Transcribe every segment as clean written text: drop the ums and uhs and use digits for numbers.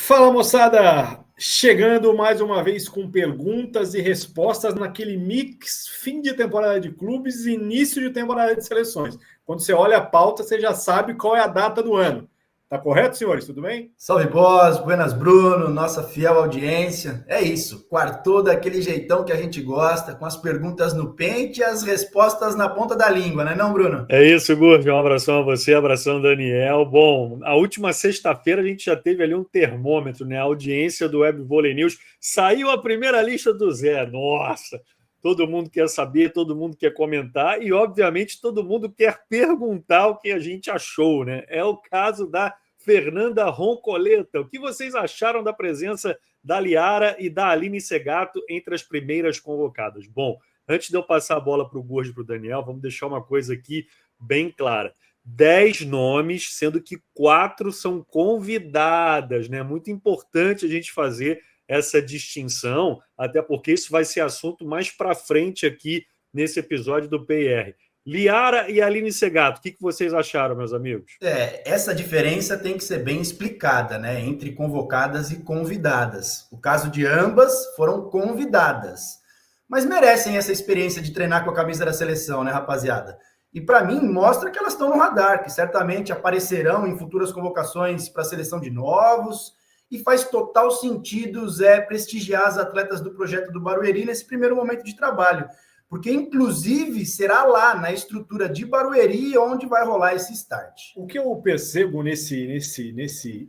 Fala, moçada! Chegando mais uma vez com perguntas e respostas naquele mix fim de temporada de clubes e início de temporada de seleções. Quando você olha a pauta, você já sabe qual é a data do ano. Tá correto, senhores? Tudo bem? Salve, boss, buenas, Bruno, nossa fiel audiência. É isso, quartou daquele jeitão que a gente gosta, com as perguntas no pente e as respostas na ponta da língua, né não, Bruno? É isso, Gurgel. Um abração a você, abração, Daniel. Bom, a última sexta-feira a gente já teve ali um termômetro, né? A audiência do Web Vôlei News. Saiu a primeira lista do Zé. Nossa! Todo mundo quer saber, todo mundo quer comentar e, obviamente, todo mundo quer perguntar o que a gente achou, né? É o caso da Fernanda Roncoleta. O que vocês acharam da presença da Liara e da Aline Segato entre as primeiras convocadas? Bom, antes de eu passar a bola para o Gurgel e para o Daniel, vamos deixar uma coisa aqui bem clara. 10 nomes, sendo que 4 são convidadas, né? Muito importante a gente fazer essa distinção, até porque isso vai ser assunto mais para frente aqui nesse episódio do PR. Liara e Aline Segato, o que vocês acharam, meus amigos? Essa diferença tem que ser bem explicada, né, entre convocadas e convidadas. O caso de ambas foram convidadas, mas merecem essa experiência de treinar com a camisa da seleção, né, rapaziada? E para mim mostra que elas estão no radar, que certamente aparecerão em futuras convocações para a seleção de novos, e faz total sentido Zé prestigiar as atletas do projeto do Barueri nesse primeiro momento de trabalho, porque inclusive será lá na estrutura de Barueri onde vai rolar esse start. O que eu percebo nesse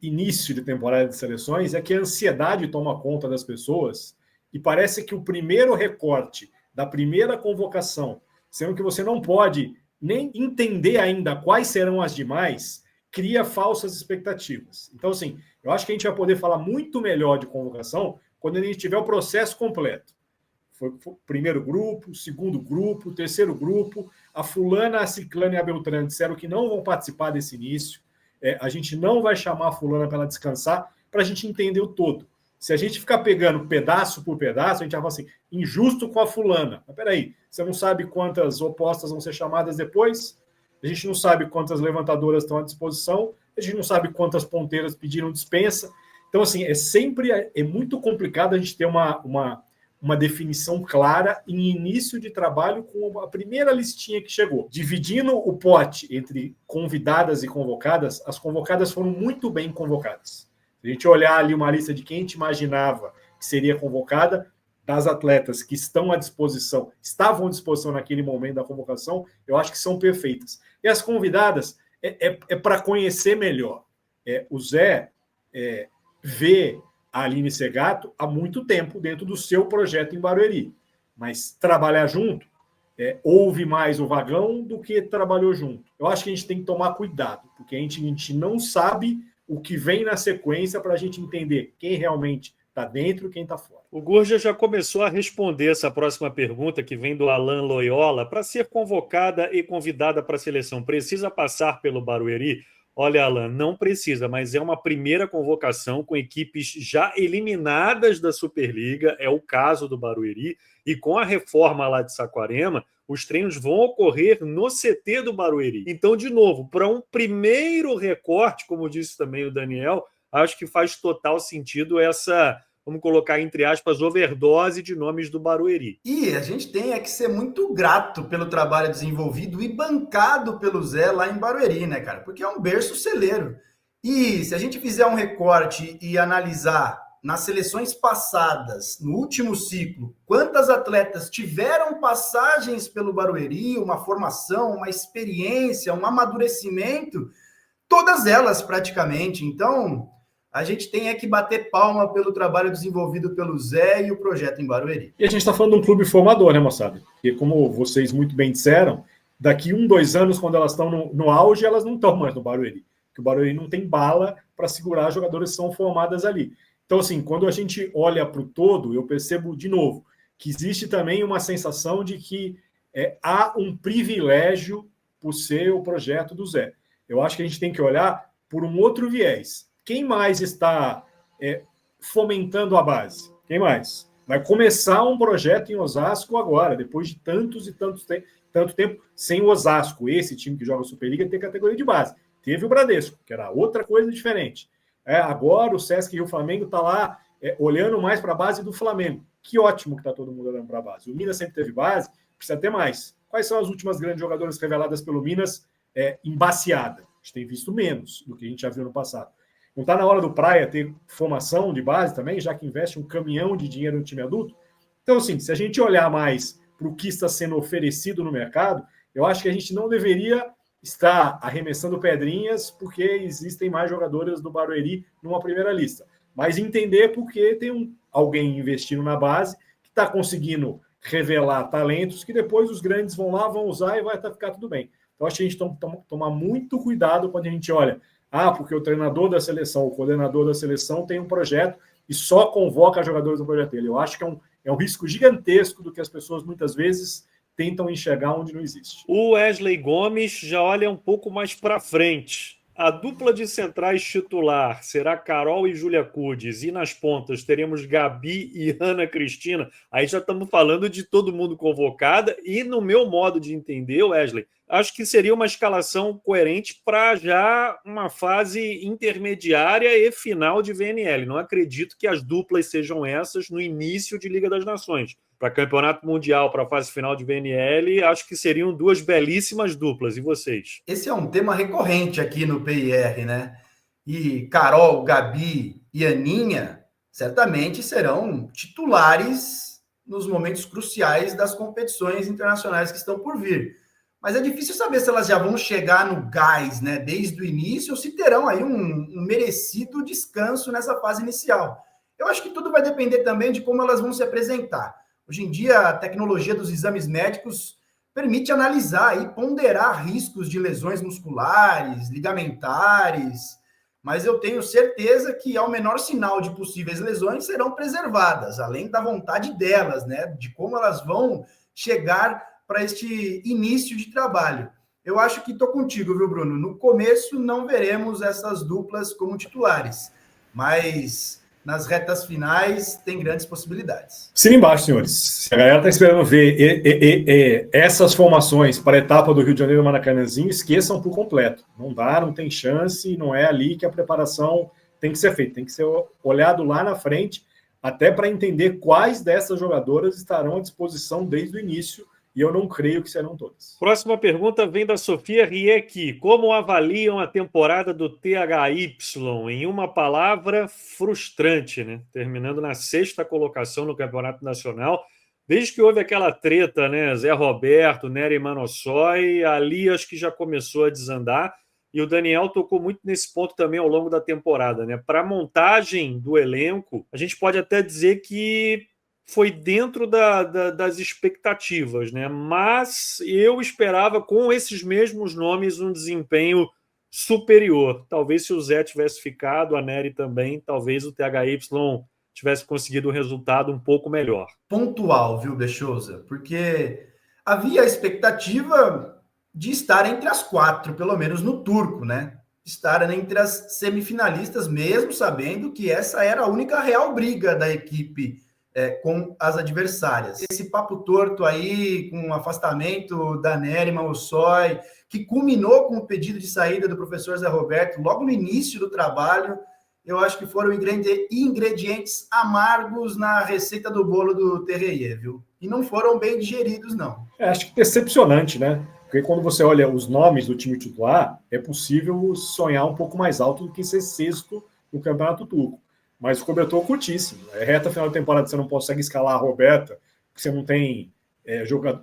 início de temporada de seleções é que a ansiedade toma conta das pessoas e parece que o primeiro recorte da primeira convocação, sendo que você não pode nem entender ainda quais serão as demais, cria falsas expectativas. Então, assim, eu acho que a gente vai poder falar muito melhor de convocação quando a gente tiver o processo completo. Foi o primeiro grupo, segundo grupo, terceiro grupo. A fulana, a ciclana e a beltrana disseram que não vão participar desse início. A gente não vai chamar a fulana para ela descansar, para a gente entender o todo. Se a gente ficar pegando pedaço por pedaço, a gente vai falar assim, injusto com a fulana. Mas peraí, você não sabe quantas opostas vão ser chamadas depois? A gente não sabe quantas levantadoras estão à disposição, a gente não sabe quantas ponteiras pediram dispensa. Então, assim, é muito complicado a gente ter uma definição clara em início de trabalho com a primeira listinha que chegou. Dividindo o pote entre convidadas e convocadas, as convocadas foram muito bem convocadas. Se a gente olhar ali uma lista de quem a gente imaginava que seria convocada, das atletas que estavam à disposição naquele momento da convocação, eu acho que são perfeitas. E as convidadas é para conhecer melhor. O Zé vê a Aline Segato há muito tempo dentro do seu projeto em Barueri, mas trabalhar junto ouve mais o vagão do que trabalhou junto. Eu acho que a gente tem que tomar cuidado, porque a gente não sabe o que vem na sequência para a gente entender quem realmente está dentro e quem está fora. O Gurgel já começou a responder essa próxima pergunta que vem do Alan Loyola. Para ser convocada e convidada para a seleção, precisa passar pelo Barueri? Olha, Alan, não precisa, mas é uma primeira convocação com equipes já eliminadas da Superliga, é o caso do Barueri, e com a reforma lá de Saquarema, os treinos vão ocorrer no CT do Barueri. Então, de novo, para um primeiro recorte, como disse também o Daniel, acho que faz total sentido essa, vamos colocar entre aspas, overdose de nomes do Barueri. E a gente tem que ser muito grato pelo trabalho desenvolvido e bancado pelo Zé lá em Barueri, né, cara? Porque é um berço celeiro. E se a gente fizer um recorte e analisar nas seleções passadas, no último ciclo, quantas atletas tiveram passagens pelo Barueri, uma formação, uma experiência, um amadurecimento, todas elas praticamente. Então, a gente tem que bater palma pelo trabalho desenvolvido pelo Zé e o projeto em Barueri. E a gente está falando de um clube formador, né, moçada? Porque, como vocês muito bem disseram, daqui 2 anos, quando elas estão no auge, elas não estão mais no Barueri. Porque o Barueri não tem bala para segurar as jogadoras que são formadas ali. Então, assim, quando a gente olha para o todo, eu percebo, de novo, que existe também uma sensação de que há um privilégio por ser o projeto do Zé. Eu acho que a gente tem que olhar por um outro viés. Quem mais está fomentando a base? Quem mais? Vai começar um projeto em Osasco agora, depois de tanto tempo sem o Osasco. Esse time que joga Superliga tem categoria de base. Teve o Bradesco, que era outra coisa diferente. Agora o Sesc e o Flamengo está lá olhando mais para a base do Flamengo. Que ótimo que está todo mundo olhando para a base. O Minas sempre teve base, precisa ter mais. Quais são as últimas grandes jogadoras reveladas pelo Minas em baseada? A gente tem visto menos do que a gente já viu no passado. Não está na hora do Praia ter formação de base também, já que investe um caminhão de dinheiro no time adulto? Então, assim, se a gente olhar mais para o que está sendo oferecido no mercado, eu acho que a gente não deveria estar arremessando pedrinhas porque existem mais jogadoras do Barueri numa primeira lista. Mas entender porque tem alguém investindo na base que está conseguindo revelar talentos que depois os grandes vão lá, vão usar e vai ficar tudo bem. Então, acho que a gente tem que tomar muito cuidado quando a gente olha porque o treinador da seleção, o coordenador da seleção tem um projeto e só convoca jogadores do projeto dele. Eu acho que é um risco gigantesco do que as pessoas muitas vezes tentam enxergar onde não existe. O Wesley Gomes já olha um pouco mais para frente. A dupla de centrais titular será Carol e Júlia Cudes, e nas pontas teremos Gabi e Ana Cristina. Aí já estamos falando de todo mundo convocada, e no meu modo de entender, Wesley, acho que seria uma escalação coerente para já uma fase intermediária e final de VNL. Não acredito que as duplas sejam essas no início de Liga das Nações. Para Campeonato Mundial, para a fase final de VNL, acho que seriam duas belíssimas duplas. E vocês? Esse é um tema recorrente aqui no PIR, né? E Carol, Gabi e Aninha certamente serão titulares nos momentos cruciais das competições internacionais que estão por vir. Mas é difícil saber se elas já vão chegar no gás, né, desde o início, ou se terão aí um merecido descanso nessa fase inicial. Eu acho que tudo vai depender também de como elas vão se apresentar. Hoje em dia, a tecnologia dos exames médicos permite analisar e ponderar riscos de lesões musculares, ligamentares, mas eu tenho certeza que, ao menor sinal de possíveis lesões, serão preservadas, além da vontade delas, né, de como elas vão chegar para este início de trabalho. Eu acho que estou contigo, viu, Bruno? No começo não veremos essas duplas como titulares, mas nas retas finais tem grandes possibilidades. Assina embaixo, senhores. Se a galera está esperando ver essas formações para a etapa do Rio de Janeiro Maracanãzinho, esqueçam por completo. Não dá, não tem chance, não é ali que a preparação tem que ser feita. Tem que ser olhado lá na frente, até para entender quais dessas jogadoras estarão à disposição desde o início. E eu não creio que serão todas. Próxima pergunta vem da Sofia Riek. Como avaliam a temporada do THY? Em uma palavra, frustrante, né? Terminando na 6ª colocação no Campeonato Nacional. Desde que houve aquela treta, né? Zé Roberto, Nery Manossói, ali acho que já começou a desandar. E o Daniel tocou muito nesse ponto também ao longo da temporada, né? Para a montagem do elenco, a gente pode até dizer que foi dentro das expectativas, né? Mas eu esperava, com esses mesmos nomes, um desempenho superior. Talvez se o Zé tivesse ficado, a Nery também, talvez o THY tivesse conseguido um resultado um pouco melhor. Pontual, viu, Bexosa? Porque havia a expectativa de estar entre as 4, pelo menos no turco, né? Estar entre as semifinalistas, mesmo sabendo que essa era a única real briga da equipe com as adversárias. Esse papo torto aí, com o afastamento da Nery Manossói, que culminou com o pedido de saída do professor Zé Roberto logo no início do trabalho, eu acho que foram ingredientes amargos na receita do bolo do Terreie, viu? E não foram bem digeridos, não. Acho que decepcionante, né? Porque quando você olha os nomes do time titular, é possível sonhar um pouco mais alto do que ser 6º no Campeonato Turco. Mas o cobertor curtíssimo. Reta final da temporada você não consegue escalar a Roberta, porque você não tem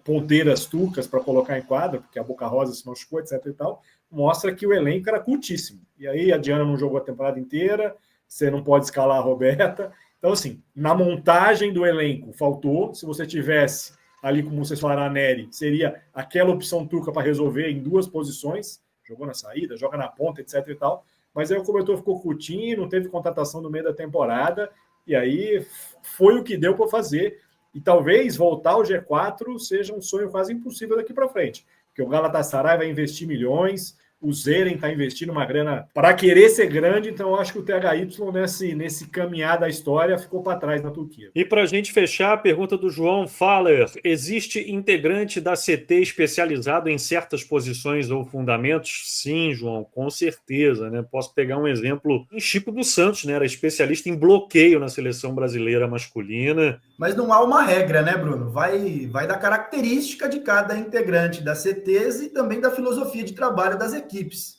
ponteiras turcas para colocar em quadra, porque a Boca Rosa se machucou, etc. e tal. Mostra que o elenco era curtíssimo. E aí a Diana não jogou a temporada inteira, você não pode escalar a Roberta. Então, assim, na montagem do elenco faltou. Se você tivesse ali, como vocês falaram, a Nery, seria aquela opção turca para resolver em 2 posições. Jogou na saída, joga na ponta, etc. e tal. Mas aí o cobertor ficou curtinho, não teve contratação no meio da temporada, e aí foi o que deu para fazer. E talvez voltar ao G4 seja um sonho quase impossível daqui para frente, porque o Galatasaray vai investir milhões, o Zeren está investindo uma grana para querer ser grande, então eu acho que o THY nesse caminhar da história ficou para trás na Turquia. E para a gente fechar, a pergunta do João Faller: existe integrante da CT especializado em certas posições ou fundamentos? Sim, João, com certeza, né? Posso pegar um exemplo em Chico dos Santos, né? Era especialista em bloqueio na seleção brasileira masculina. Mas não há uma regra, né, Bruno? Vai da característica de cada integrante da CTs e também da filosofia de trabalho das equipes.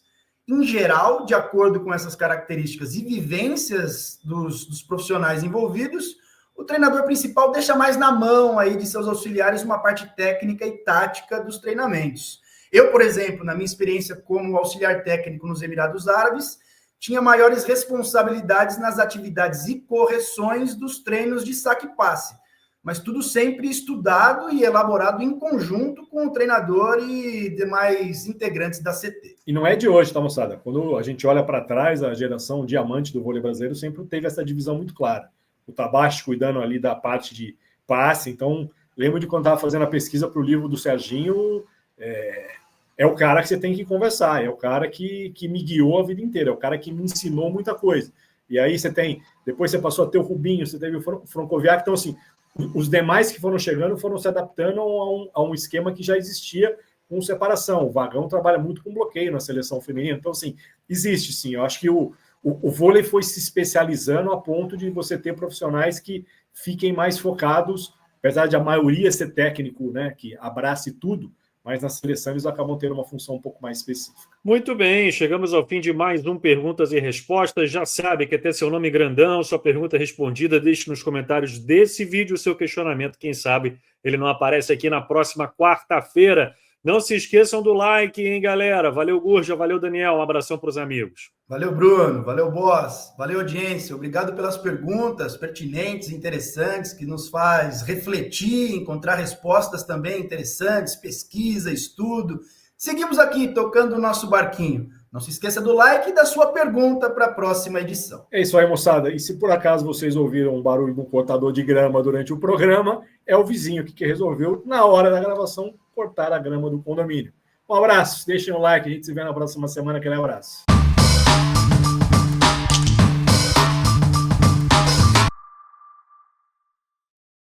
Em geral, de acordo com essas características e vivências dos profissionais envolvidos, o treinador principal deixa mais na mão aí de seus auxiliares uma parte técnica e tática dos treinamentos. Eu, por exemplo, na minha experiência como auxiliar técnico nos Emirados Árabes, tinha maiores responsabilidades nas atividades e correções dos treinos de saque e passe, mas tudo sempre estudado e elaborado em conjunto com o treinador e demais integrantes da CT. E não é de hoje, tá, moçada? Quando a gente olha para trás, a geração diamante do vôlei brasileiro sempre teve essa divisão muito clara. O Tabachi cuidando ali da parte de passe, então lembro de quando estava fazendo a pesquisa para o livro do Serginho, é o cara que você tem que conversar, é o cara que me guiou a vida inteira, é o cara que me ensinou muita coisa. E aí depois você passou a ter o Rubinho, você teve o Francoviac, então assim, os demais que foram chegando foram se adaptando a um esquema que já existia com separação. O Vagão trabalha muito com bloqueio na seleção feminina, então assim, existe sim, eu acho que o vôlei foi se especializando a ponto de você ter profissionais que fiquem mais focados, apesar de a maioria ser técnico, né, que abrace tudo, mas na seleção eles acabam tendo uma função um pouco mais específica. Muito bem, chegamos ao fim de mais um Perguntas e Respostas. Já sabe que até seu nome grandão, sua pergunta respondida, deixe nos comentários desse vídeo o seu questionamento. Quem sabe ele não aparece aqui na próxima quarta-feira. Não se esqueçam do like, hein, galera? Valeu, Gurja, valeu, Daniel. Um abração para os amigos. Valeu, Bruno. Valeu, Boss. Valeu, audiência. Obrigado pelas perguntas pertinentes, interessantes, que nos faz refletir, encontrar respostas também interessantes, pesquisa, estudo. Seguimos aqui tocando o nosso barquinho. Não se esqueça do like e da sua pergunta para a próxima edição. É isso aí, moçada. E se por acaso vocês ouviram um barulho de um cortador de grama durante o programa, é o vizinho que resolveu, na hora da gravação, cortar a grama do condomínio. Um abraço, deixem o like, a gente se vê na próxima semana. Aquele abraço.